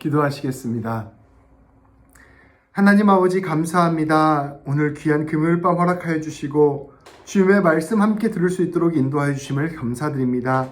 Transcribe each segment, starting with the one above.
기도하시겠습니다. 하나님 아버지 감사합니다. 오늘 귀한 금요일밤 허락하여 주시고 주님의 말씀 함께 들을 수 있도록 인도하여 주심을 감사드립니다.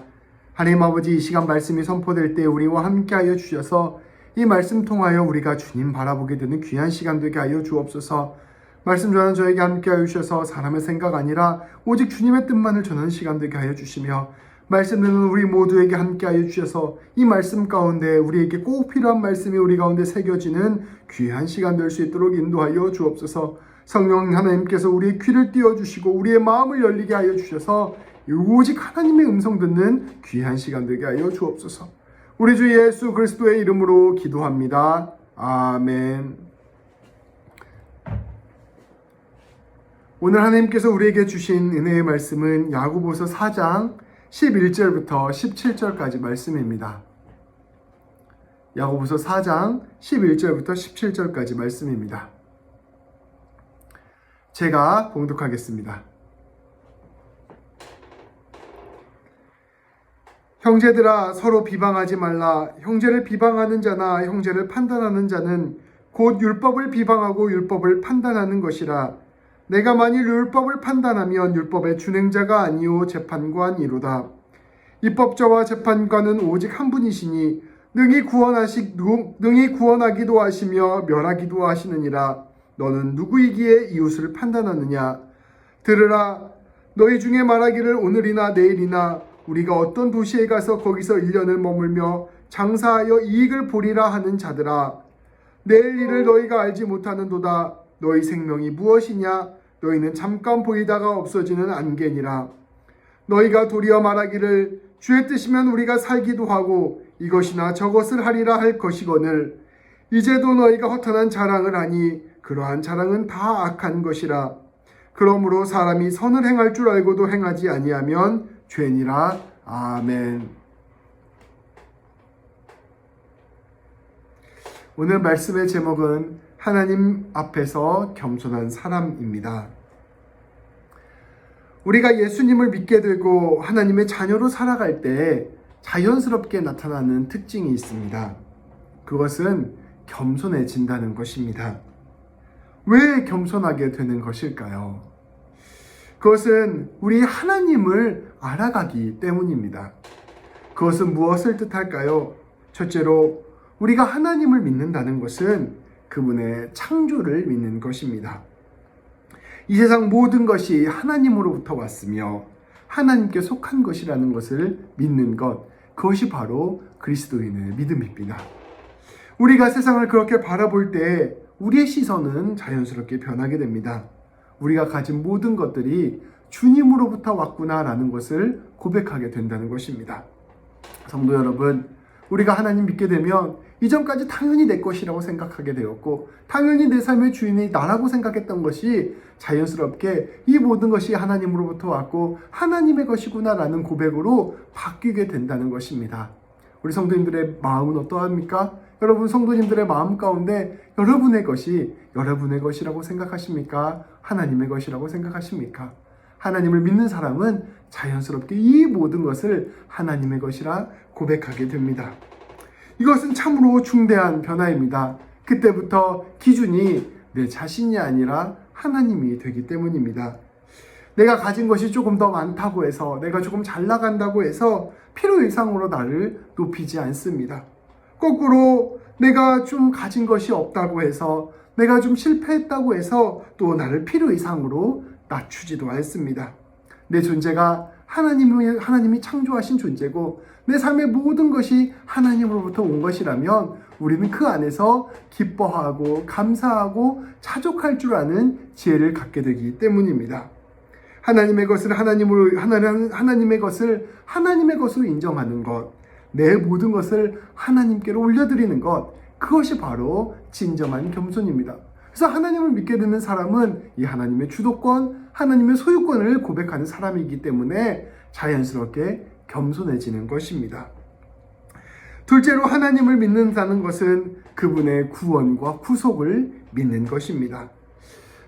하나님 아버지, 이 시간 말씀이 선포될 때 우리와 함께하여 주셔서 이 말씀 통하여 우리가 주님 바라보게 되는 귀한 시간 되게 하여 주옵소서. 말씀 전하는 저에게 함께하여 주셔서 사람의 생각 아니라 오직 주님의 뜻만을 전하는 시간 되게 하여 주시며, 말씀 듣는 우리 모두에게 함께하여 주셔서 이 말씀 가운데 우리에게 꼭 필요한 말씀이 우리 가운데 새겨지는 귀한 시간 될 수 있도록 인도하여 주옵소서. 성령 하나님께서 우리의 귀를 띄워주시고 우리의 마음을 열리게 하여 주셔서 오직 하나님의 음성 듣는 귀한 시간 되게 하여 주옵소서. 우리 주 예수 그리스도의 이름으로 기도합니다. 아멘. 오늘 하나님께서 우리에게 주신 은혜의 말씀은 야고보서 4장 11절부터 17절까지 말씀입니다. 야고보서 4장 11절부터 17절까지 말씀입니다. 제가 봉독하겠습니다. 형제들아, 서로 비방하지 말라. 형제를 비방하는 자나 형제를 판단하는 자는 곧 율법을 비방하고 율법을 판단하는 것이라. 내가 만일 율법을 판단하면 율법의 준행자가 아니요 재판관이로다. 입법자와 재판관은 오직 한 분이시니 능히 구원하기도 하시며 멸하기도 하시느니라. 너는 누구이기에 이웃을 판단하느냐? 들으라. 너희 중에 말하기를 오늘이나 내일이나 우리가 어떤 도시에 가서 거기서 1년을 머물며 장사하여 이익을 보리라 하는 자들아, 내일 일을 너희가 알지 못하는도다. 너희 생명이 무엇이냐? 너희는 잠깐 보이다가 없어지는 안개니라. 너희가 도리어 말하기를 주의 뜻이면 우리가 살기도 하고 이것이나 저것을 하리라 할 것이거늘, 이제도 너희가 허탄한 자랑을 하니 그러한 자랑은 다 악한 것이라. 그러므로 사람이 선을 행할 줄 알고도 행하지 아니하면 죄니라. 아멘. 오늘 말씀의 제목은 하나님 앞에서 겸손한 사람입니다. 우리가 예수님을 믿게 되고 하나님의 자녀로 살아갈 때 자연스럽게 나타나는 특징이 있습니다. 그것은 겸손해진다는 것입니다. 왜 겸손하게 되는 것일까요? 그것은 우리 하나님을 알아가기 때문입니다. 그것은 무엇을 뜻할까요? 첫째로, 우리가 하나님을 믿는다는 것은 그분의 창조를 믿는 것입니다. 이 세상 모든 것이 하나님으로부터 왔으며 하나님께 속한 것이라는 것을 믿는 것, 그것이 바로 그리스도인의 믿음입니다. 우리가 세상을 그렇게 바라볼 때 우리의 시선은 자연스럽게 변하게 됩니다. 우리가 가진 모든 것들이 주님으로부터 왔구나라는 것을 고백하게 된다는 것입니다. 성도 여러분, 우리가 하나님 믿게 되면 이전까지 당연히 내 것이라고 생각하게 되었고, 당연히 내 삶의 주인이 나라고 생각했던 것이 자연스럽게 이 모든 것이 하나님으로부터 왔고 하나님의 것이구나라는 고백으로 바뀌게 된다는 것입니다. 우리 성도님들의 마음은 어떠합니까? 여러분, 성도님들의 마음 가운데 여러분의 것이 여러분의 것이라고 생각하십니까? 하나님의 것이라고 생각하십니까? 하나님을 믿는 사람은 자연스럽게 이 모든 것을 하나님의 것이라 고백하게 됩니다. 이것은 참으로 중대한 변화입니다. 그때부터 기준이 내 자신이 아니라 하나님이 되기 때문입니다. 내가 가진 것이 조금 더 많다고 해서, 내가 조금 잘 나간다고 해서 필요 이상으로 나를 높이지 않습니다. 거꾸로 내가 좀 가진 것이 없다고 해서, 내가 좀 실패했다고 해서 또 나를 필요 이상으로 낮추지도 않습니다. 내 존재가 하나님이 창조하신 존재고 내 삶의 모든 것이 하나님으로부터 온 것이라면 우리는 그 안에서 기뻐하고 감사하고 자족할 줄 아는 지혜를 갖게 되기 때문입니다. 하나님의 것을 하나님의 것으로 인정하는 것, 내 모든 것을 하나님께로 올려드리는 것, 그것이 바로 진정한 겸손입니다. 그래서 하나님을 믿게 되는 사람은 이 하나님의 주도권, 하나님의 소유권을 고백하는 사람이기 때문에 자연스럽게 겸손해지는 것입니다. 둘째로, 하나님을 믿는다는 것은 그분의 구원과 구속을 믿는 것입니다.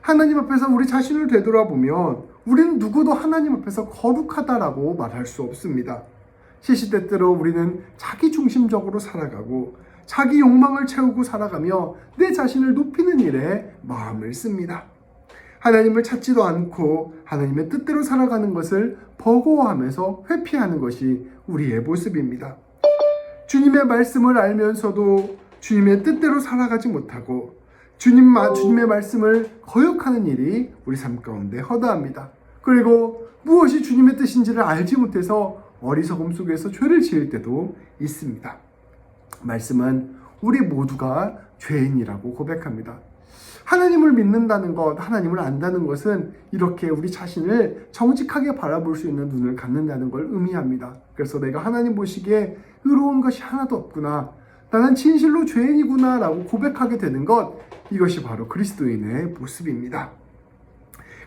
하나님 앞에서 우리 자신을 되돌아보면 우리는 누구도 하나님 앞에서 거룩하다라고 말할 수 없습니다. 시시때때로 우리는 자기중심적으로 살아가고 자기 욕망을 채우고 살아가며 내 자신을 높이는 일에 마음을 씁니다. 하나님을 찾지도 않고 하나님의 뜻대로 살아가는 것을 버거워하면서 회피하는 것이 우리의 모습입니다. 주님의 말씀을 알면서도 주님의 뜻대로 살아가지 못하고 주님의 말씀을 거역하는 일이 우리 삶 가운데 허다합니다. 그리고 무엇이 주님의 뜻인지를 알지 못해서 어리석음 속에서 죄를 지을 때도 있습니다. 말씀은 우리 모두가 죄인이라고 고백합니다. 하나님을 믿는다는 것, 하나님을 안다는 것은 이렇게 우리 자신을 정직하게 바라볼 수 있는 눈을 갖는다는 걸 의미합니다. 그래서 내가 하나님 보시기에 의로운 것이 하나도 없구나, 나는 진실로 죄인이구나 라고 고백하게 되는 것, 이것이 바로 그리스도인의 모습입니다.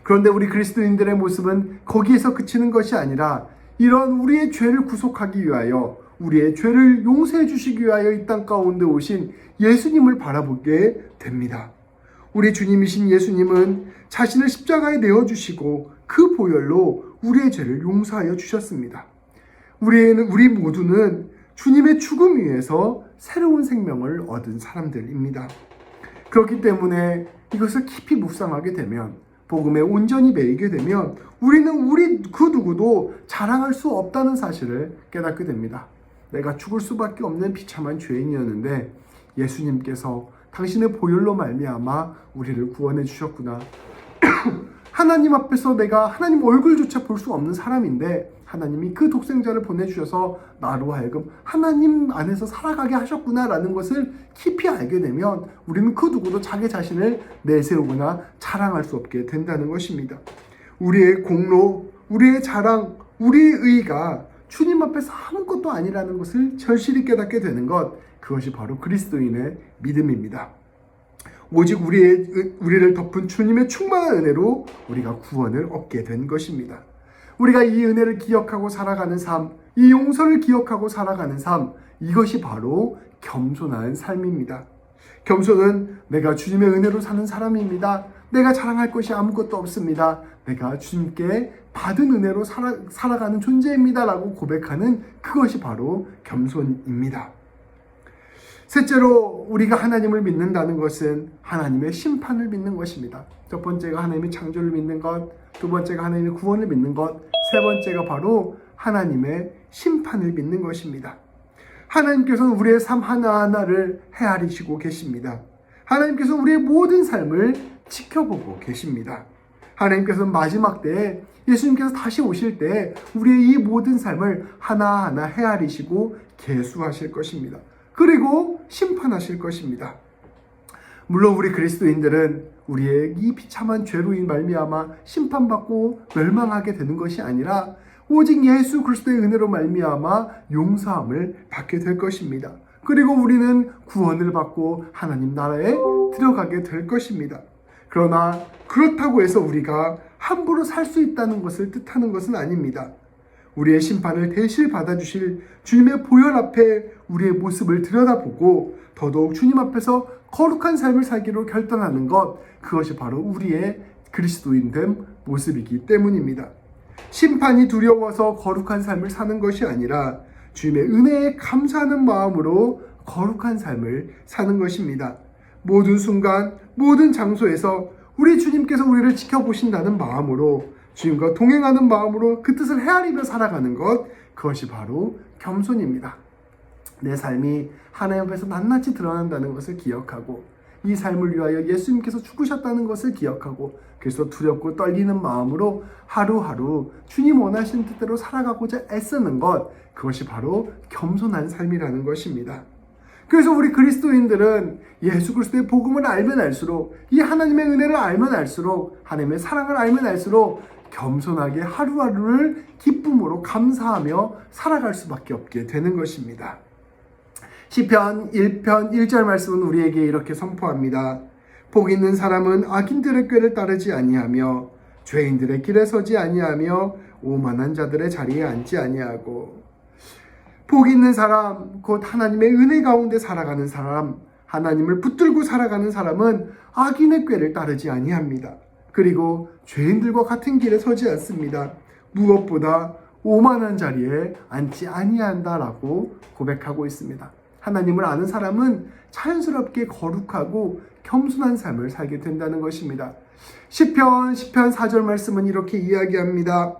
그런데 우리 그리스도인들의 모습은 거기에서 그치는 것이 아니라 이런 우리의 죄를 구속하기 위하여, 우리의 죄를 용서해 주시기 위하여 이 땅 가운데 오신 예수님을 바라보게 됩니다. 우리 주님이신 예수님은 자신을 십자가에 내어주시고 그 보혈로 우리의 죄를 용서하여 주셨습니다. 우리 모두는 주님의 죽음 위에서 새로운 생명을 얻은 사람들입니다. 그렇기 때문에 이것을 깊이 묵상하게 되면, 복음에 온전히 매이게 되면 우리 그 누구도 자랑할 수 없다는 사실을 깨닫게 됩니다. 내가 죽을 수밖에 없는 비참한 죄인이었는데 예수님께서 당신의 보혈로 말미암아 우리를 구원해 주셨구나. 하나님 앞에서 내가 하나님 얼굴조차 볼 수 없는 사람인데 하나님이 그 독생자를 보내주셔서 나로 하여금 하나님 안에서 살아가게 하셨구나라는 것을 깊이 알게 되면 우리는 그 누구도 자기 자신을 내세우거나 자랑할 수 없게 된다는 것입니다. 우리의 공로, 우리의 자랑, 우리의 의가 주님 앞에서 아무것도 아니라는 것을 절실히 깨닫게 되는 것, 그것이 바로 그리스도인의 믿음입니다. 오직 우리를 덮은 주님의 충만한 은혜로 우리가 구원을 얻게 된 것입니다. 우리가 이 은혜를 기억하고 살아가는 삶, 이 용서를 기억하고 살아가는 삶, 이것이 바로 겸손한 삶입니다. 겸손은 내가 주님의 은혜로 사는 사람입니다. 내가 자랑할 것이 아무것도 없습니다. 내가 주님께 받은 은혜로 살아가는 존재입니다 라고 고백하는 그것이 바로 겸손입니다. 셋째로 우리가 하나님을 믿는다는 것은 하나님의 심판을 믿는 것입니다. 첫 번째가 하나님의 창조를 믿는 것, 두 번째가 하나님의 구원을 믿는 것, 세 번째가 바로 하나님의 심판을 믿는 것입니다. 하나님께서는 우리의 삶 하나하나를 헤아리시고 계십니다. 하나님께서 우리의 모든 삶을 지켜보고 계십니다. 하나님께서는 마지막 때에 예수님께서 다시 오실 때 우리의 이 모든 삶을 하나하나 헤아리시고 계수하실 것입니다. 그리고 심판하실 것입니다. 물론 우리 그리스도인들은 우리의 이 비참한 죄로 말미암아 심판받고 멸망하게 되는 것이 아니라 오직 예수 그리스도의 은혜로 말미암아 용서함을 받게 될 것입니다. 그리고 우리는 구원을 받고 하나님 나라에 들어가게 될 것입니다. 그러나 그렇다고 해서 우리가 함부로 살 수 있다는 것을 뜻하는 것은 아닙니다. 우리의 심판을 대신 받아주실 주님의 보혈 앞에 우리의 모습을 들여다보고 더더욱 주님 앞에서 거룩한 삶을 살기로 결단하는 것, 그것이 바로 우리의 그리스도인됨 모습이기 때문입니다. 심판이 두려워서 거룩한 삶을 사는 것이 아니라 주님의 은혜에 감사하는 마음으로 거룩한 삶을 사는 것입니다. 모든 순간, 모든 장소에서 우리 주님께서 우리를 지켜보신다는 마음으로, 주님과 동행하는 마음으로 그 뜻을 헤아리며 살아가는 것, 그것이 바로 겸손입니다. 내 삶이 하나님 앞에서 낱낱이 드러난다는 것을 기억하고 이 삶을 위하여 예수님께서 죽으셨다는 것을 기억하고 그래서 두렵고 떨리는 마음으로 하루하루 주님 원하시는 뜻대로 살아가고자 애쓰는 것, 그것이 바로 겸손한 삶이라는 것입니다. 그래서 우리 그리스도인들은 예수 그리스도의 복음을 알면 알수록, 이 하나님의 은혜를 알면 알수록, 하나님의 사랑을 알면 알수록 겸손하게 하루하루를 기쁨으로 감사하며 살아갈 수밖에 없게 되는 것입니다. 시편 1편 1절 말씀은 우리에게 이렇게 선포합니다. 복 있는 사람은 악인들의 꾀를 따르지 아니하며 죄인들의 길에 서지 아니하며 오만한 자들의 자리에 앉지 아니하고. 복 있는 사람, 곧 하나님의 은혜 가운데 살아가는 사람, 하나님을 붙들고 살아가는 사람은 악인의 꾀를 따르지 아니합니다. 그리고 죄인들과 같은 길에 서지 않습니다. 무엇보다 오만한 자리에 앉지 아니한다라고 고백하고 있습니다. 하나님을 아는 사람은 자연스럽게 거룩하고 겸손한 삶을 살게 된다는 것입니다. 시편 4절 말씀은 이렇게 이야기합니다.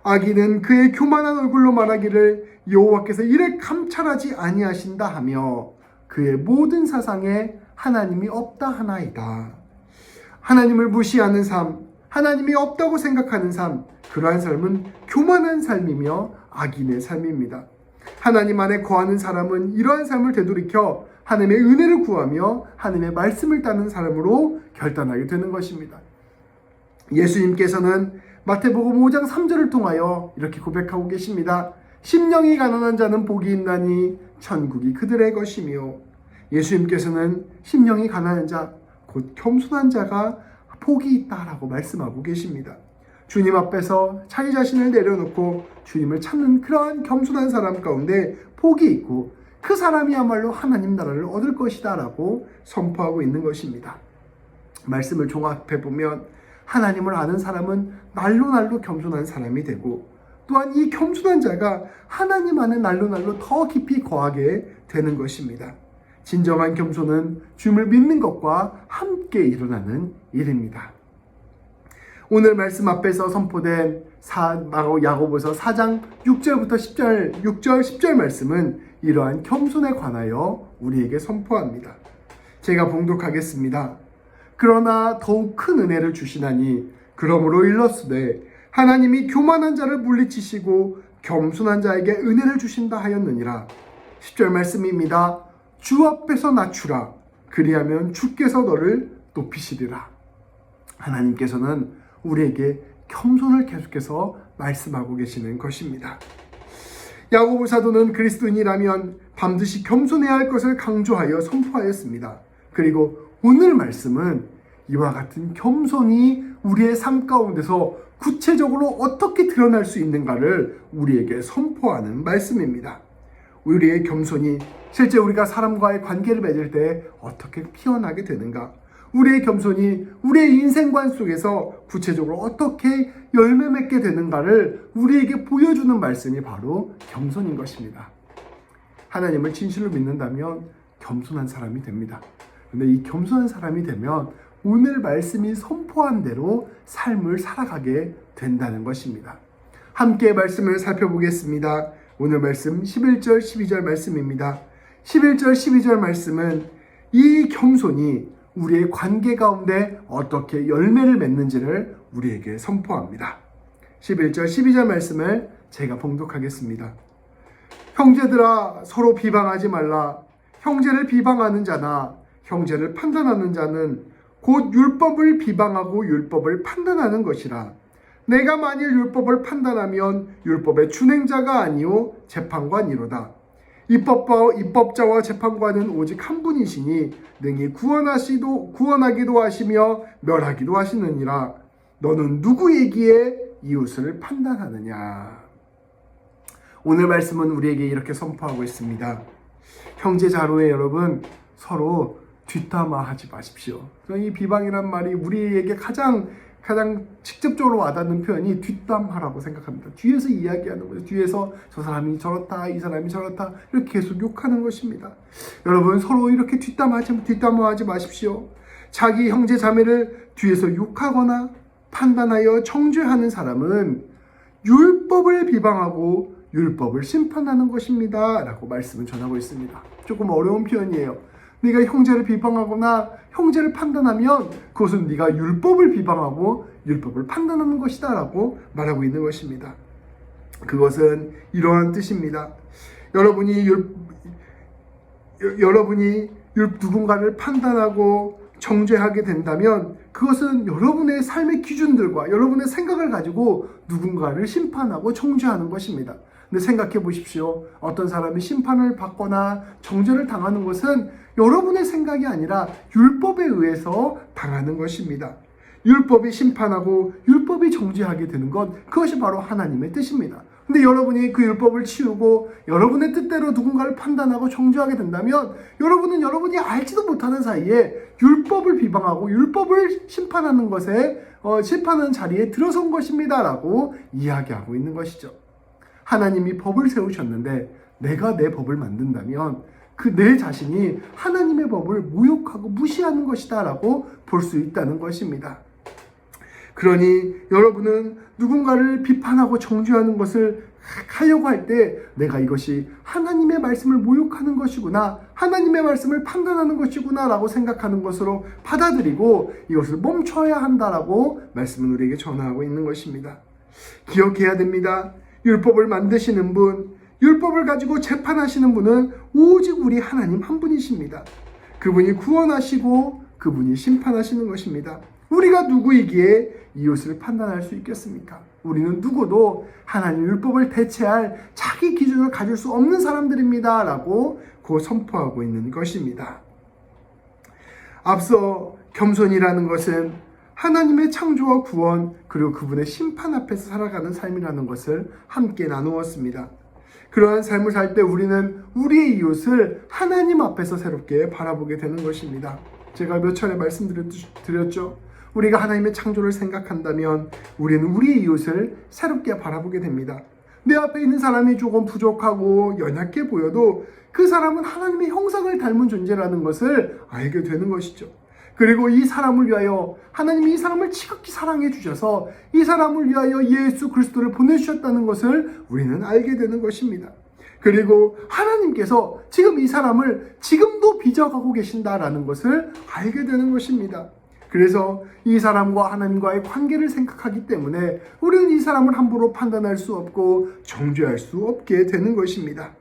악인은 그의 교만한 얼굴로 말하기를 여호와께서 이를 감찰하지 아니하신다 하며 그의 모든 사상에 하나님이 없다 하나이다. 하나님을 무시하는 삶, 하나님이 없다고 생각하는 삶, 그러한 삶은 교만한 삶이며 악인의 삶입니다. 하나님 안에 거하는 사람은 이러한 삶을 되돌이켜 하나님의 은혜를 구하며 하나님의 말씀을 따르는 사람으로 결단하게 되는 것입니다. 예수님께서는 마태복음 5장 3절을 통하여 이렇게 고백하고 계십니다. 심령이 가난한 자는 복이 있나니 천국이 그들의 것이며, 예수님께서는 심령이 가난한 자, 곧 겸손한 자가 복이 있다라고 말씀하고 계십니다. 주님 앞에서 자기 자신을 내려놓고 주님을 찾는 그러한 겸손한 사람 가운데 복이 있고 그 사람이야말로 하나님 나라를 얻을 것이다 라고 선포하고 있는 것입니다. 말씀을 종합해 보면 하나님을 아는 사람은 날로 겸손한 사람이 되고, 또한 이 겸손한 자가 하나님 안에 날로 더 깊이 거하게 되는 것입니다. 진정한 겸손은 주님을 믿는 것과 함께 일어나는 일입니다. 오늘 말씀 앞에서 선포된 야고보서 4장 6절 10절 말씀은 이러한 겸손에 관하여 우리에게 선포합니다. 제가 봉독하겠습니다. 그러나 더욱 큰 은혜를 주시나니 그러므로 일렀으되 하나님이 교만한 자를 물리치시고 겸손한 자에게 은혜를 주신다 하였느니라. 10절 말씀입니다. 주 앞에서 낮추라. 그리하면 주께서 너를 높이시리라. 하나님께서는 우리에게 겸손을 계속해서 말씀하고 계시는 것입니다. 야고보 사도는 그리스도인이라면 반드시 겸손해야 할 것을 강조하여 선포하였습니다. 그리고 오늘 말씀은 이와 같은 겸손이 우리의 삶 가운데서 구체적으로 어떻게 드러날 수 있는가를 우리에게 선포하는 말씀입니다. 우리의 겸손이 실제 우리가 사람과의 관계를 맺을 때 어떻게 피어나게 되는가, 우리의 겸손이 우리의 인생관 속에서 구체적으로 어떻게 열매 맺게 되는가를 우리에게 보여주는 말씀이 바로 겸손인 것입니다. 하나님을 진실로 믿는다면 겸손한 사람이 됩니다. 그런데 이 겸손한 사람이 되면 오늘 말씀이 선포한 대로 삶을 살아가게 된다는 것입니다. 함께 말씀을 살펴보겠습니다. 오늘 말씀 11절 12절 말씀입니다. 11절 12절 말씀은 이 겸손이 우리의 관계 가운데 어떻게 열매를 맺는지를 우리에게 선포합니다. 11절 12절 말씀을 제가 봉독하겠습니다. 형제들아 서로 비방하지 말라. 형제를 비방하는 자나 형제를 판단하는 자는 곧 율법을 비방하고 율법을 판단하는 것이라. 내가 만일 율법을 판단하면 율법의 준행자가 아니요 재판관이로다. 입법자와 재판관은 오직 한 분이시니 능히 구원하기도 하시며 멸하기도 하시느니라. 너는 누구이기에 이웃을 판단하느냐. 오늘 말씀은 우리에게 이렇게 선포하고 있습니다. 형제 자로에 여러분 서로 뒷담화하지 마십시오. 이 비방이란 말이 우리에게 가장 직접적으로 와닿는 표현이 뒷담화라고 생각합니다. 뒤에서 이야기하는 거죠. 뒤에서 저 사람이 저렇다, 이 사람이 저렇다 이렇게 계속 욕하는 것입니다. 여러분 서로 이렇게 뒷담화하지 마십시오. 자기 형제 자매를 뒤에서 욕하거나 판단하여 정죄하는 사람은 율법을 비방하고 율법을 심판하는 것입니다 라고 말씀을 전하고 있습니다. 조금 어려운 표현이에요. 네가 형제를 비방하거나 형제를 판단하면 그것은 네가 율법을 비방하고 율법을 판단하는 것이다 라고 말하고 있는 것입니다. 그것은 이러한 뜻입니다. 여러분이 누군가를 판단하고 정죄하게 된다면 그것은 여러분의 삶의 기준들과 여러분의 생각을 가지고 누군가를 심판하고 정죄하는 것입니다. 근데 생각해 보십시오. 어떤 사람이 심판을 받거나 정죄를 당하는 것은 여러분의 생각이 아니라 율법에 의해서 당하는 것입니다. 율법이 심판하고 율법이 정죄하게 되는 것, 그것이 바로 하나님의 뜻입니다. 근데 여러분이 그 율법을 치우고 여러분의 뜻대로 누군가를 판단하고 정죄하게 된다면 여러분은 여러분이 알지도 못하는 사이에 율법을 비방하고 율법을 심판하는 심판하는 자리에 들어선 것입니다 라고 이야기하고 있는 것이죠. 하나님이 법을 세우셨는데 내가 내 법을 만든다면 내 자신이 하나님의 법을 모욕하고 무시하는 것이다 라고 볼 수 있다는 것입니다. 그러니 여러분은 누군가를 비판하고 정죄하는 것을 하려고 할 때 내가 이것이 하나님의 말씀을 모욕하는 것이구나, 하나님의 말씀을 판단하는 것이구나 라고 생각하는 것으로 받아들이고 이것을 멈춰야 한다라고 말씀은 우리에게 전하고 있는 것입니다. 기억해야 됩니다. 율법을 만드시는 분, 율법을 가지고 재판하시는 분은 오직 우리 하나님 한 분이십니다. 그분이 구원하시고 그분이 심판하시는 것입니다. 우리가 누구이기에 이웃을 판단할 수 있겠습니까? 우리는 누구도 하나님 율법을 대체할 자기 기준을 가질 수 없는 사람들입니다 라고 선포하고 있는 것입니다. 앞서 겸손이라는 것은 하나님의 창조와 구원 그리고 그분의 심판 앞에서 살아가는 삶이라는 것을 함께 나누었습니다. 그러한 삶을 살 때 우리는 우리의 이웃을 하나님 앞에서 새롭게 바라보게 되는 것입니다. 제가 몇 차례 말씀드렸죠. 우리가 하나님의 창조를 생각한다면 우리는 우리의 이웃을 새롭게 바라보게 됩니다. 내 앞에 있는 사람이 조금 부족하고 연약해 보여도 그 사람은 하나님의 형상을 닮은 존재라는 것을 알게 되는 것이죠. 그리고 이 사람을 위하여 하나님이 이 사람을 지극히 사랑해 주셔서 이 사람을 위하여 예수 그리스도를 보내주셨다는 것을 우리는 알게 되는 것입니다. 그리고 하나님께서 지금 이 사람을 지금도 빚어가고 계신다라는 것을 알게 되는 것입니다. 그래서 이 사람과 하나님과의 관계를 생각하기 때문에 우리는 이 사람을 함부로 판단할 수 없고 정죄할 수 없게 되는 것입니다.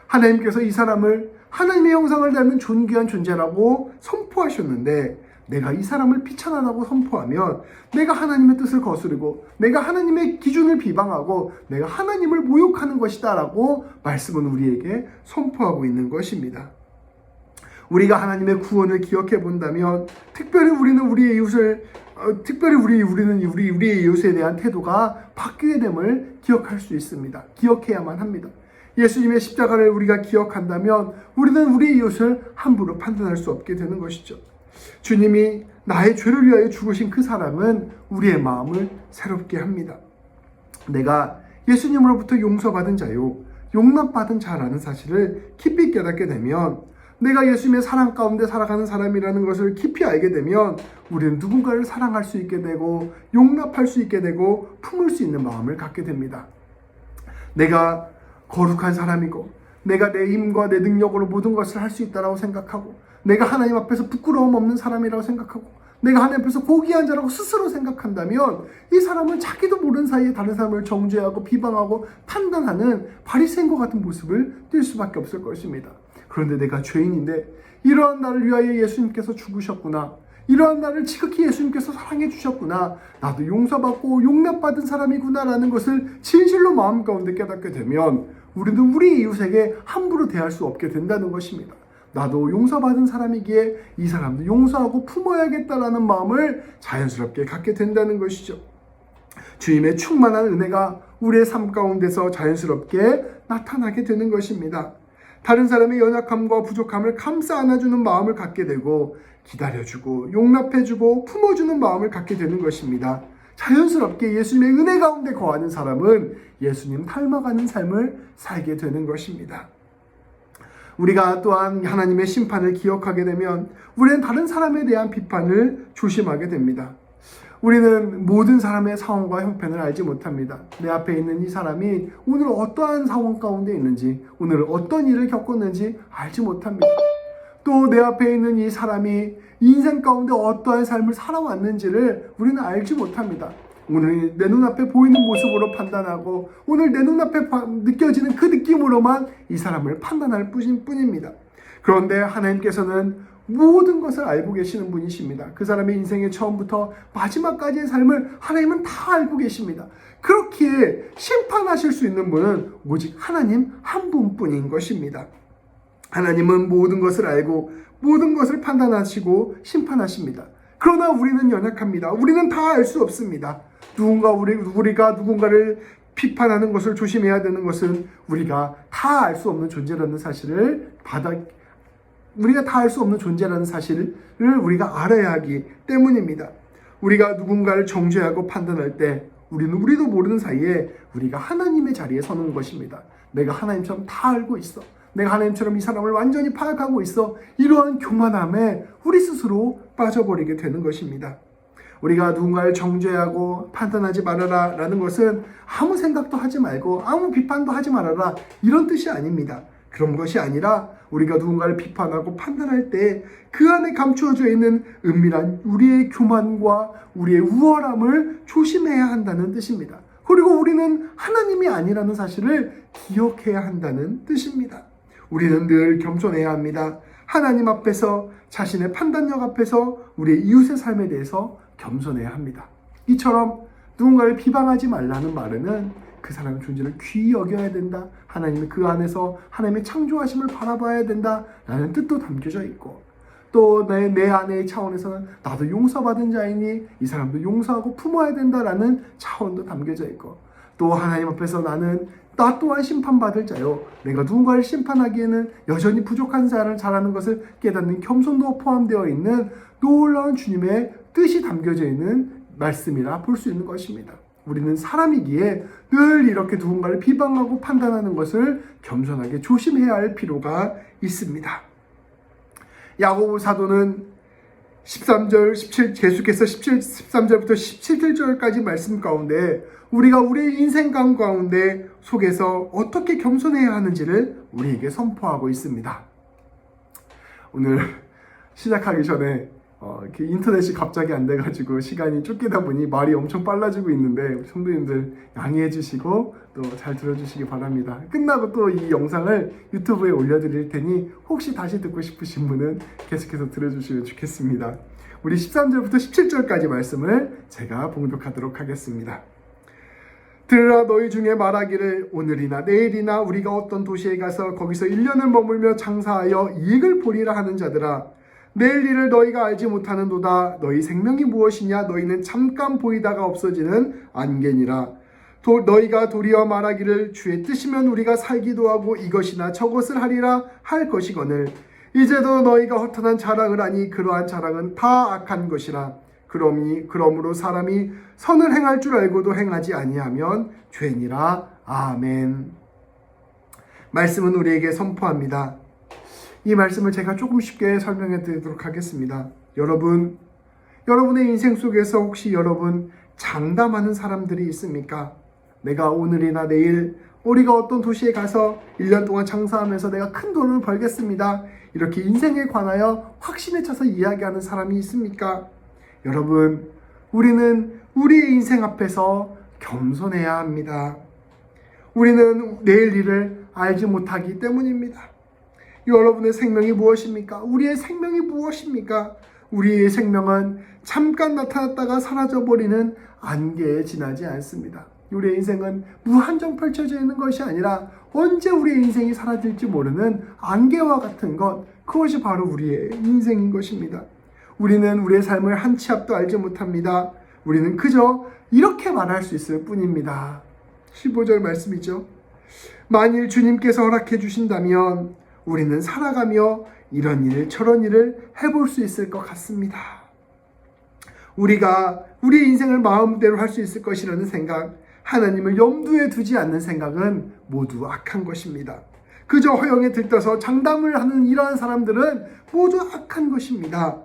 하나님께서 이 사람을 하나님의 형상을 닮은 존귀한 존재라고 선포하셨는데 내가 이 사람을 비천하다고 선포하면 내가 하나님의 뜻을 거스르고 내가 하나님의 기준을 비방하고 내가 하나님을 모욕하는 것이다 라고 말씀은 우리에게 선포하고 있는 것입니다. 우리가 하나님의 구원을 기억해 본다면 특별히 우리는 우리의 이웃을 우리의 이웃에 대한 태도가 바뀌게 됨을 기억할 수 있습니다. 기억해야만 합니다. 예수님의 십자가를 우리가 기억한다면 우리는 우리의 이웃을 함부로 판단할 수 없게 되는 것이죠. 주님이 나의 죄를 위하여 죽으신 그 사람은 우리의 마음을 새롭게 합니다. 내가 예수님으로부터 용서받은 자요 용납받은 자라는 사실을 깊이 깨닫게 되면 내가 예수님의 사랑 가운데 살아가는 사람이라는 것을 깊이 알게 되면 우리는 누군가를 사랑할 수 있게 되고 용납할 수 있게 되고 품을 수 있는 마음을 갖게 됩니다. 내가 거룩한 사람이고 내가 내 힘과 내 능력으로 모든 것을 할 수 있다고 생각하고 내가 하나님 앞에서 부끄러움 없는 사람이라고 생각하고 내가 하나님 앞에서 고귀한 자라고 스스로 생각한다면 이 사람은 자기도 모르는 사이에 다른 사람을 정죄하고 비방하고 판단하는 바리새인과 같은 모습을 띌 수밖에 없을 것입니다. 그런데 내가 죄인인데 이러한 나를 위하여 예수님께서 죽으셨구나, 이러한 나를 지극히 예수님께서 사랑해 주셨구나, 나도 용서받고 용납받은 사람이구나 라는 것을 진실로 마음 가운데 깨닫게 되면 우리는 우리 이웃에게 함부로 대할 수 없게 된다는 것입니다. 나도 용서받은 사람이기에 이 사람도 용서하고 품어야겠다라는 마음을 자연스럽게 갖게 된다는 것이죠. 주님의 충만한 은혜가 우리의 삶 가운데서 자연스럽게 나타나게 되는 것입니다. 다른 사람의 연약함과 부족함을 감싸 안아주는 마음을 갖게 되고 기다려주고 용납해주고 품어주는 마음을 갖게 되는 것입니다. 자연스럽게 예수님의 은혜 가운데 거하는 사람은 예수님 닮아가는 삶을 살게 되는 것입니다. 우리가 또한 하나님의 심판을 기억하게 되면 우리는 다른 사람에 대한 비판을 조심하게 됩니다. 우리는 모든 사람의 상황과 형편을 알지 못합니다. 내 앞에 있는 이 사람이 오늘 어떠한 상황 가운데 있는지, 오늘 어떤 일을 겪었는지 알지 못합니다. 또 내 앞에 있는 이 사람이 인생 가운데 어떠한 삶을 살아왔는지를 우리는 알지 못합니다. 오늘 내 눈앞에 보이는 모습으로 판단하고 오늘 내 눈앞에 느껴지는 그 느낌으로만 이 사람을 판단할 뿐입니다. 그런데 하나님께서는 모든 것을 알고 계시는 분이십니다. 그 사람의 인생의 처음부터 마지막까지의 삶을 하나님은 다 알고 계십니다. 그렇기에 심판하실 수 있는 분은 오직 하나님 한 분뿐인 것입니다. 하나님은 모든 것을 알고 모든 것을 판단하시고 심판하십니다. 그러나 우리는 연약합니다. 우리는 다 알 수 없습니다. 우리가 누군가를 비판하는 것을 조심해야 되는 것은 우리가 다 알 수 없는 존재라는 사실을 우리가 알아야 하기 때문입니다. 우리가 누군가를 정죄하고 판단할 때 우리도 모르는 사이에 우리가 하나님의 자리에 서는 것입니다. 내가 하나님처럼 다 알고 있어. 내가 하나님처럼 이 사람을 완전히 파악하고 있어. 이러한 교만함에 우리 스스로 빠져버리게 되는 것입니다. 우리가 누군가를 정죄하고 판단하지 말아라 라는 것은 아무 생각도 하지 말고 아무 비판도 하지 말아라 이런 뜻이 아닙니다. 그런 것이 아니라 우리가 누군가를 비판하고 판단할 때 그 안에 감추어져 있는 은밀한 우리의 교만과 우리의 우월함을 조심해야 한다는 뜻입니다. 그리고 우리는 하나님이 아니라는 사실을 기억해야 한다는 뜻입니다. 우리는 늘 겸손해야 합니다. 하나님 앞에서, 자신의 판단력 앞에서 우리의 이웃의 삶에 대해서 겸손해야 합니다. 이처럼 누군가를 비방하지 말라는 말에는 그 사람의 존재를 귀히 여겨야 된다. 하나님은 그 안에서 하나님의 창조하심을 바라봐야 된다 라는 뜻도 담겨져 있고, 또 내 안의 차원에서는 나도 용서받은 자이니 이 사람도 용서하고 품어야 된다라는 차원도 담겨져 있고, 또 하나님 앞에서 나는 나 또한 심판받을 자요, 내가 누군가를 심판하기에는 여전히 부족한 자라는 것을 깨닫는 겸손도 포함되어 있는 놀라운 주님의 뜻이 담겨져 있는 말씀이라 볼 수 있는 것입니다. 우리는 사람이기에 늘 이렇게 누군가를 비방하고 판단하는 것을 겸손하게 조심해야 할 필요가 있습니다. 야고보 사도는 13절, 17, 계속해서 13절부터 17절까지 말씀 가운데 우리가 우리의 인생 가운데 속에서 어떻게 겸손해야 하는지를 우리에게 선포하고 있습니다. 오늘 시작하기 전에 이렇게 인터넷이 갑자기 안 돼가지고 시간이 쫓기다 보니 말이 엄청 빨라지고 있는데 성도님들 양해해 주시고 또 잘 들어주시기 바랍니다. 끝나고 또 이 영상을 유튜브에 올려드릴 테니 혹시 다시 듣고 싶으신 분은 계속해서 들어주시면 좋겠습니다. 우리 13절부터 17절까지 말씀을 제가 봉독하도록 하겠습니다. 들으라, 너희 중에 말하기를 오늘이나 내일이나 우리가 어떤 도시에 가서 거기서 1년을 머물며 장사하여 이익을 보리라 하는 자들아, 내일 일을 너희가 알지 못하는도다. 너희 생명이 무엇이냐? 너희는 잠깐 보이다가 없어지는 안개니라. 너희가 도리어 말하기를 주의 뜻이면 우리가 살기도 하고 이것이나 저것을 하리라 할 것이거늘 이제도 너희가 허탄한 자랑을 하니 그러한 자랑은 다 악한 것이라. 그러므로 사람이 선을 행할 줄 알고도 행하지 아니하면 죄니라. 아멘. 말씀은 우리에게 선포합니다. 이 말씀을 제가 조금 쉽게 설명해 드리도록 하겠습니다. 여러분의 인생 속에서 혹시 여러분 장담하는 사람들이 있습니까? 내가 오늘이나 내일 우리가 어떤 도시에 가서 1년 동안 장사하면서 내가 큰 돈을 벌겠습니다. 이렇게 인생에 관하여 확신에 차서 이야기하는 사람이 있습니까? 여러분, 우리는 우리의 인생 앞에서 겸손해야 합니다. 우리는 내일 일을 알지 못하기 때문입니다. 여러분의 생명이 무엇입니까? 우리의 생명이 무엇입니까? 우리의 생명은 잠깐 나타났다가 사라져버리는 안개에 지나지 않습니다. 우리의 인생은 무한정 펼쳐져 있는 것이 아니라 언제 우리의 인생이 사라질지 모르는 안개와 같은 것, 그것이 바로 우리의 인생인 것입니다. 우리는 우리의 삶을 한 치 앞도 알지 못합니다. 우리는 그저 이렇게 말할 수 있을 뿐입니다. 15절 말씀이죠. 만일 주님께서 허락해 주신다면 우리는 살아가며 이런 일 저런 일을 해볼 수 있을 것 같습니다. 우리가 우리의 인생을 마음대로 할 수 있을 것이라는 생각, 하나님을 염두에 두지 않는 생각은 모두 악한 것입니다. 그저 허영에 들떠서 장담을 하는 이러한 사람들은 모두 악한 것입니다.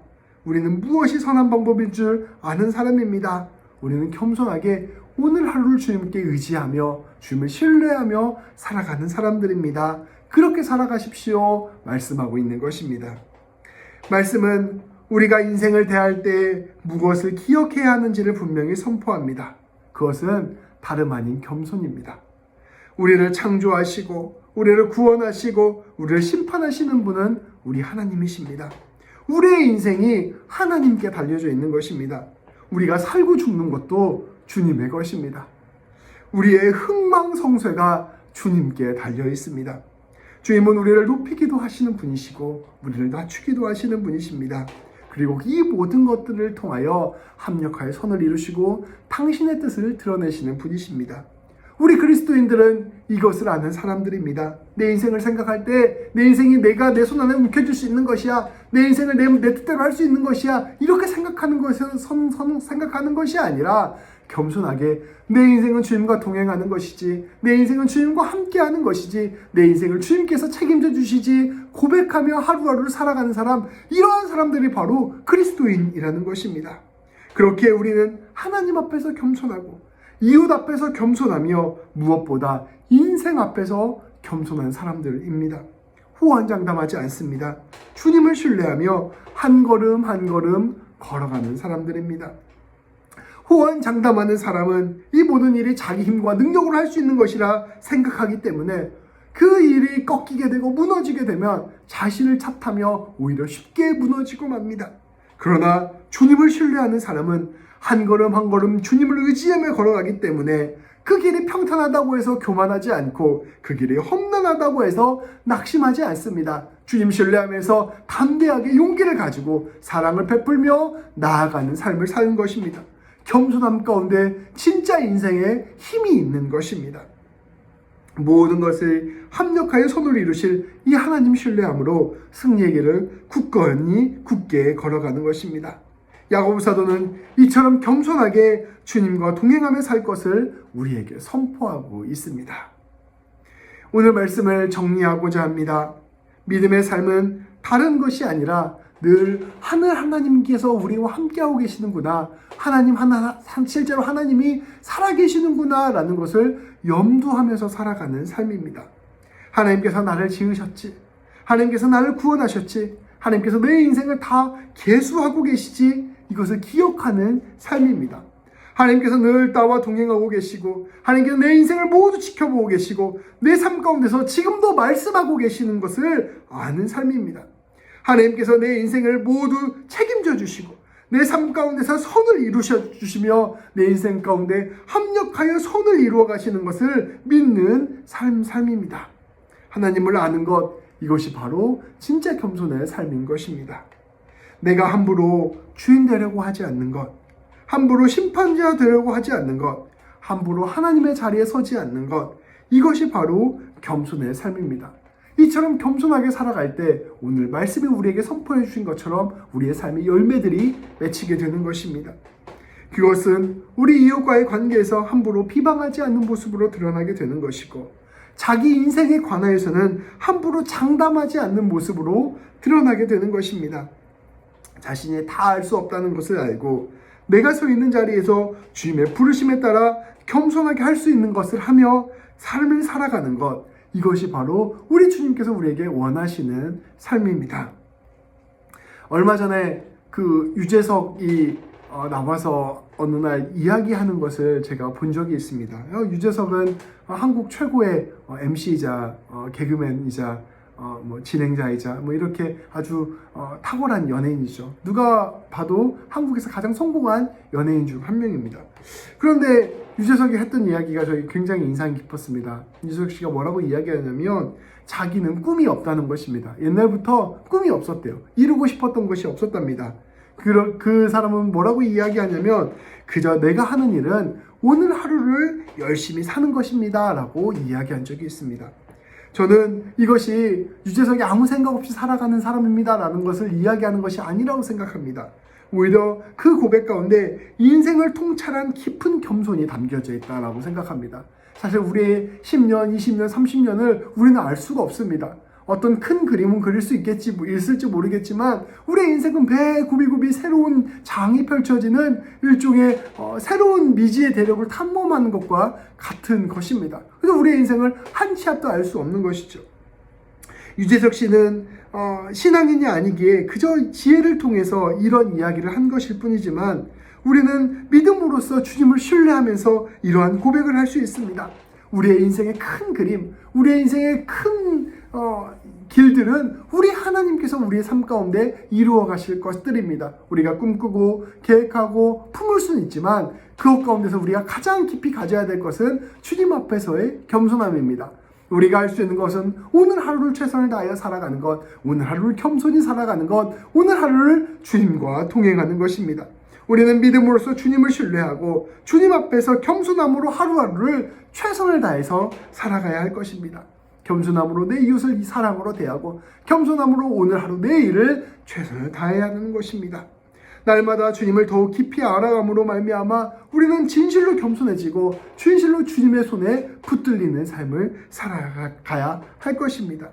우리는 무엇이 선한 방법일 줄 아는 사람입니다. 우리는 겸손하게 오늘 하루를 주님께 의지하며 주님을 신뢰하며 살아가는 사람들입니다. 그렇게 살아가십시오 말씀하고 있는 것입니다. 말씀은 우리가 인생을 대할 때 무엇을 기억해야 하는지를 분명히 선포합니다. 그것은 다름 아닌 겸손입니다. 우리를 창조하시고 우리를 구원하시고 우리를 심판하시는 분은 우리 하나님이십니다. 우리의 인생이 하나님께 달려져 있는 것입니다. 우리가 살고 죽는 것도 주님의 것입니다. 우리의 흥망성쇠가 주님께 달려 있습니다. 주님은 우리를 높이기도 하시는 분이시고 우리를 낮추기도 하시는 분이십니다. 그리고 이 모든 것들을 통하여 합력하여 선을 이루시고 당신의 뜻을 드러내시는 분이십니다. 우리 그리스도인들은 이것을 아는 사람들입니다. 내 인생을 생각할 때 내 인생이 내가 내 손 안에 움켜줄 수 있는 것이야, 내 인생을 내 뜻대로 할 수 있는 것이야, 이렇게 생각하는 것은 생각하는 것이 아니라 겸손하게 내 인생은 주님과 동행하는 것이지, 내 인생은 주님과 함께하는 것이지, 내 인생을 주님께서 책임져 주시지 고백하며 하루하루를 살아가는 사람, 이러한 사람들이 바로 그리스도인이라는 것입니다. 그렇게 우리는 하나님 앞에서 겸손하고 이웃 앞에서 겸손하며 무엇보다 인생 앞에서 겸손한 사람들입니다. 호언장담하지 않습니다. 주님을 신뢰하며 한 걸음 한 걸음 걸어가는 사람들입니다. 호언장담하는 사람은 이 모든 일이 자기 힘과 능력으로 할 수 있는 것이라 생각하기 때문에 그 일이 꺾이게 되고 무너지게 되면 자신을 탓하며 오히려 쉽게 무너지고 맙니다. 그러나 주님을 신뢰하는 사람은 한 걸음 한 걸음 주님을 의지하며 걸어가기 때문에 그 길이 평탄하다고 해서 교만하지 않고 그 길이 험난하다고 해서 낙심하지 않습니다. 주님 신뢰하면서 담대하게 용기를 가지고 사랑을 베풀며 나아가는 삶을 사는 것입니다. 겸손함 가운데 진짜 인생에 힘이 있는 것입니다. 모든 것을 합력하여 선을 이루실 이 하나님 신뢰함으로 승리의 길을 굳게 걸어가는 것입니다. 야고보 사도는 이처럼 겸손하게 주님과 동행하며 살 것을 우리에게 선포하고 있습니다. 오늘 말씀을 정리하고자 합니다. 믿음의 삶은 다른 것이 아니라 늘 하늘 하나님께서 우리와 함께하고 계시는구나, 실제로 하나님이 살아계시는구나 라는 것을 염두하면서 살아가는 삶입니다. 하나님께서 나를 지으셨지, 하나님께서 나를 구원하셨지, 하나님께서 내 인생을 다 계수하고 계시지, 이것을 기억하는 삶입니다. 하나님께서 늘 나와 동행하고 계시고, 하나님께서 내 인생을 모두 지켜보고 계시고, 내 삶 가운데서 지금도 말씀하고 계시는 것을 아는 삶입니다. 하나님께서 내 인생을 모두 책임져 주시고 내 삶 가운데서 선을 이루셔 주시며 내 인생 가운데 합력하여 선을 이루어 가시는 것을 믿는 삶입니다. 하나님을 아는 것, 이것이 바로 진짜 겸손의 삶인 것입니다. 내가 함부로 주인 되려고 하지 않는 것, 함부로 심판자 되려고 하지 않는 것, 함부로 하나님의 자리에 서지 않는 것, 이것이 바로 겸손의 삶입니다. 이처럼 겸손하게 살아갈 때 오늘 말씀이 우리에게 선포해 주신 것처럼 우리의 삶의 열매들이 맺히게 되는 것입니다. 그것은 우리 이웃과의 관계에서 함부로 비방하지 않는 모습으로 드러나게 되는 것이고, 자기 인생에 관하여서는 함부로 장담하지 않는 모습으로 드러나게 되는 것입니다. 자신이 다 알 수 없다는 것을 알고 내가 서 있는 자리에서 주님의 부르심에 따라 겸손하게 할 수 있는 것을 하며 삶을 살아가는 것, 이것이 바로 우리 주님께서 우리에게 원하시는 삶입니다. 얼마 전에 그 유재석이 나와서 어느 날 이야기하는 것을 제가 본 적이 있습니다. 유재석은 한국 최고의 MC이자 개그맨이자 진행자이자 이렇게 아주 탁월한 연예인이죠. 누가 봐도 한국에서 가장 성공한 연예인 중 한 명입니다. 그런데 유재석이 했던 이야기가 저희 굉장히 인상 깊었습니다. 유재석 씨가 뭐라고 이야기하냐면 자기는 꿈이 없다는 것입니다. 옛날부터 꿈이 없었대요. 이루고 싶었던 것이 없었답니다. 그 사람은 뭐라고 이야기하냐면 그저 내가 하는 일은 오늘 하루를 열심히 사는 것입니다 라고 이야기한 적이 있습니다. 저는 이것이 유재석이 아무 생각 없이 살아가는 사람입니다 라는 것을 이야기하는 것이 아니라고 생각합니다. 오히려 그 고백 가운데 인생을 통찰한 깊은 겸손이 담겨져 있다라고 생각합니다. 사실 우리의 10년, 20년, 30년을 우리는 알 수가 없습니다. 어떤 큰 그림은 그릴 수 있을지 모르겠지만 우리의 인생은 배구비구비 새로운 장이 펼쳐지는 일종의 새로운 미지의 대륙을 탐험하는 것과 같은 것입니다. 그래서 우리의 인생을 한 치 앞도 알 수 없는 것이죠. 유재석 씨는 신앙인이 아니기에 그저 지혜를 통해서 이런 이야기를 한 것일 뿐이지만 우리는 믿음으로써 주님을 신뢰하면서 이러한 고백을 할 수 있습니다. 우리의 인생의 큰 그림, 우리의 인생의 큰 길들은 우리 하나님께서 우리의 삶 가운데 이루어 가실 것들입니다. 우리가 꿈꾸고 계획하고 품을 수는 있지만 그것 가운데서 우리가 가장 깊이 가져야 될 것은 주님 앞에서의 겸손함입니다. 우리가 할 수 있는 것은 오늘 하루를 최선을 다하여 살아가는 것, 오늘 하루를 겸손히 살아가는 것, 오늘 하루를 주님과 동행하는 것입니다. 우리는 믿음으로써 주님을 신뢰하고 주님 앞에서 겸손함으로 하루하루를 최선을 다해서 살아가야 할 것입니다. 겸손함으로 내 이웃을 사랑으로 대하고 겸손함으로 오늘 하루 내일을 최선을 다해야 하는 것입니다. 날마다 주님을 더욱 깊이 알아감으로 말미암아 우리는 진실로 겸손해지고 진실로 주님의 손에 붙들리는 삶을 살아가야 할 것입니다.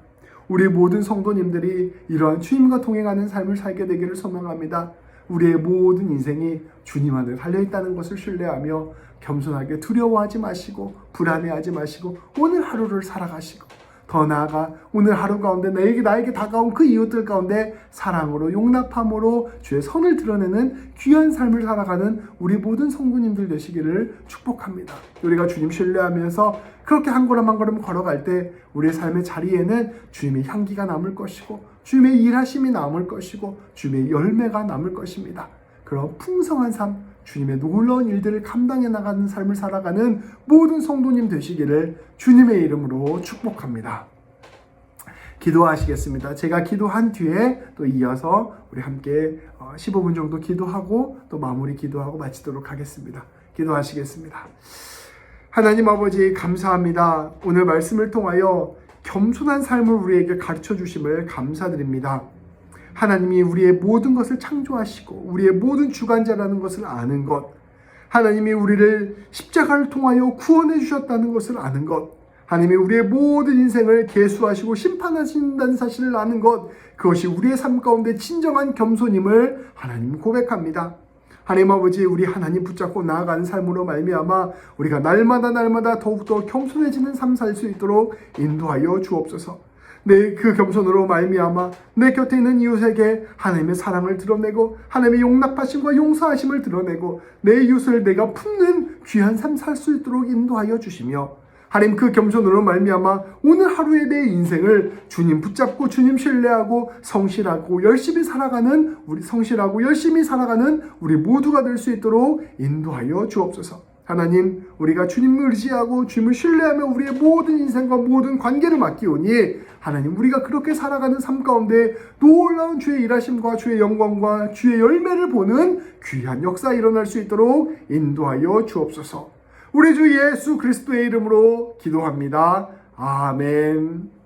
우리 모든 성도님들이 이러한 주님과 동행하는 삶을 살게 되기를 소망합니다. 우리의 모든 인생이 주님 안에 달려있다는 것을 신뢰하며 겸손하게 두려워하지 마시고 불안해하지 마시고 오늘 하루를 살아가시고 더 나아가 오늘 하루 가운데 나에게 다가온 그 이웃들 가운데 사랑으로 용납함으로 주의 선을 드러내는 귀한 삶을 살아가는 우리 모든 성도님들 되시기를 축복합니다. 우리가 주님 신뢰하면서 그렇게 한 걸음 한 걸음 걸어갈 때 우리의 삶의 자리에는 주님의 향기가 남을 것이고 주님의 일하심이 남을 것이고 주님의 열매가 남을 것입니다. 그런 풍성한 삶, 주님의 놀라운 일들을 감당해 나가는 삶을 살아가는 모든 성도님 되시기를 주님의 이름으로 축복합니다. 기도하시겠습니다. 제가 기도한 뒤에 또 이어서 우리 함께 15분 정도 기도하고 또 마무리 기도하고 마치도록 하겠습니다. 기도하시겠습니다. 하나님 아버지 감사합니다. 오늘 말씀을 통하여 겸손한 삶을 우리에게 가르쳐 주심을 감사드립니다. 하나님이 우리의 모든 것을 창조하시고 우리의 모든 주관자라는 것을 아는 것, 하나님이 우리를 십자가를 통하여 구원해 주셨다는 것을 아는 것, 하나님이 우리의 모든 인생을 계수하시고 심판하신다는 사실을 아는 것, 그것이 우리의 삶 가운데 진정한 겸손임을 하나님 고백합니다. 하나님 아버지, 우리 하나님 붙잡고 나아가는 삶으로 말미암아 우리가 날마다 더욱더 겸손해지는 삶 살 수 있도록 인도하여 주옵소서. 그 겸손으로 말미암아 내 곁에 있는 이웃에게 하나님의 사랑을 드러내고 하나님의 용납하심과 용서하심을 드러내고 내 이웃을 내가 품는 귀한 삶 살 수 있도록 인도하여 주시며, 하나님 그 겸손으로 말미암아 오늘 하루의 내 인생을 주님 붙잡고 주님 신뢰하고 성실하고 열심히 살아가는 우리 모두가 될 수 있도록 인도하여 주옵소서. 하나님, 우리가 주님을 의지하고 주님을 신뢰하며 우리의 모든 인생과 모든 관계를 맡기오니 하나님, 우리가 그렇게 살아가는 삶 가운데 놀라운 주의 일하심과 주의 영광과 주의 열매를 보는 귀한 역사 일어날 수 있도록 인도하여 주옵소서. 우리 주 예수 그리스도의 이름으로 기도합니다. 아멘.